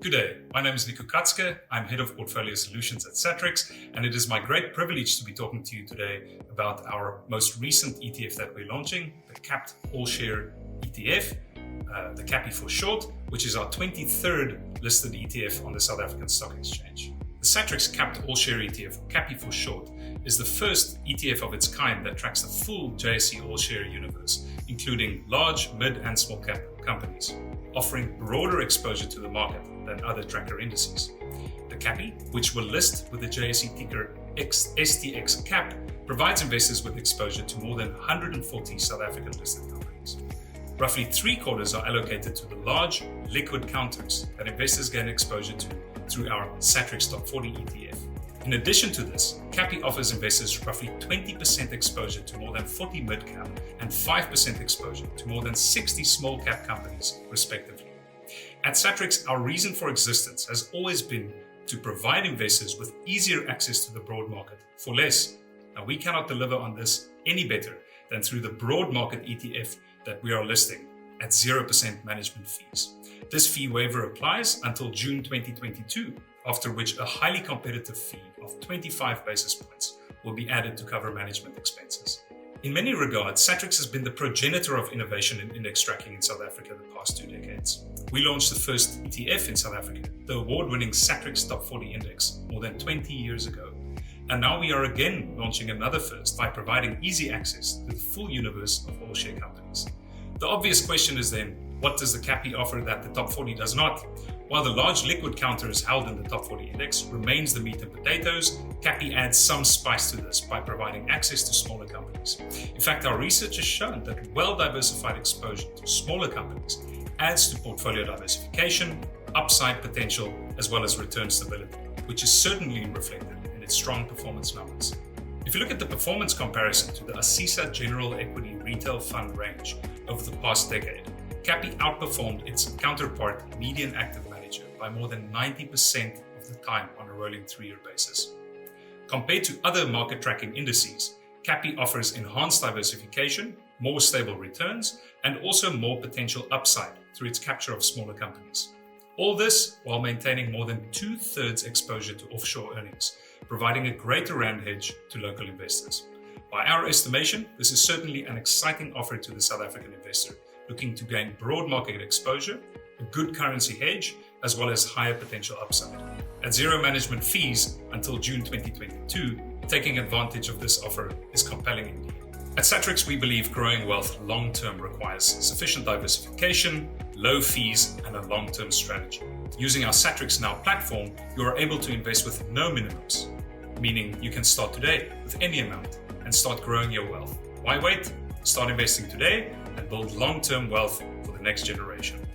Good day, my name is Nico Katske. I'm Head of Portfolio Solutions at Satrix, and it is my great privilege to be talking to you today about our most recent ETF that we're launching, the Capped All-Share ETF, the CAPI for short, which is our 23rd listed ETF on the South African Stock Exchange. The Satrix Capped All-Share ETF, or CAPI for short, is the first ETF of its kind that tracks the full JSE All-Share universe, including large, mid, and small cap companies, offering broader exposure to the market than other tracker indices. The CAPI, which will list with the JSE ticker STX CAP, provides investors with exposure to more than 140 South African listed companies. Roughly 3/4 are allocated to the large liquid counters that investors gain exposure to through our Satrix Top 40 ETF. In addition to this, CAPI offers investors roughly 20% exposure to more than 40 mid-cap and 5% exposure to more than 60 small-cap companies, respectively. At Satrix, our reason for existence has always been to provide investors with easier access to the broad market for less. Now, we cannot deliver on this any better than through the broad market ETF that we are listing at 0% management fees. This fee waiver applies until June 2022, after which a highly competitive fee of 25 basis points will be added to cover management expenses. In many regards, Satrix has been the progenitor of innovation in index tracking in South Africa the past 2 decades. We launched the first ETF in South Africa, the award-winning Satrix Top 40 Index, more than 20 years ago. And now we are again launching another first by providing easy access to the full universe of all-share companies. The obvious question is then, what does the CAPI offer that the Top 40 does not? While the large liquid counters held in the Top 40 index remains the meat and potatoes, CAPI adds some spice to this by providing access to smaller companies. In fact, our research has shown that well-diversified exposure to smaller companies adds to portfolio diversification, upside potential, as well as return stability, which is certainly reflected in its strong performance numbers. If you look at the performance comparison to the ASISA General Equity Retail Fund range over the past decade, CAPI outperformed its counterpart median active manager by more than 90% of the time on a rolling 3-year basis. Compared to other market tracking indices, CAPI offers enhanced diversification, more stable returns, and also more potential upside through its capture of smaller companies. All this while maintaining more than 2/3 exposure to offshore earnings, providing a greater rand hedge to local investors. By our estimation, this is certainly an exciting offer to the South African investor looking to gain broad market exposure, a good currency hedge, as well as higher potential upside. At zero management fees until June 2022, taking advantage of this offer is compelling indeed. At Satrix, we believe growing wealth long-term requires sufficient diversification, low fees, and a long-term strategy. Using our Satrix Now platform, you are able to invest with no minimums, meaning you can start today with any amount and start growing your wealth. Why wait? Start investing today and build long-term wealth for the next generation.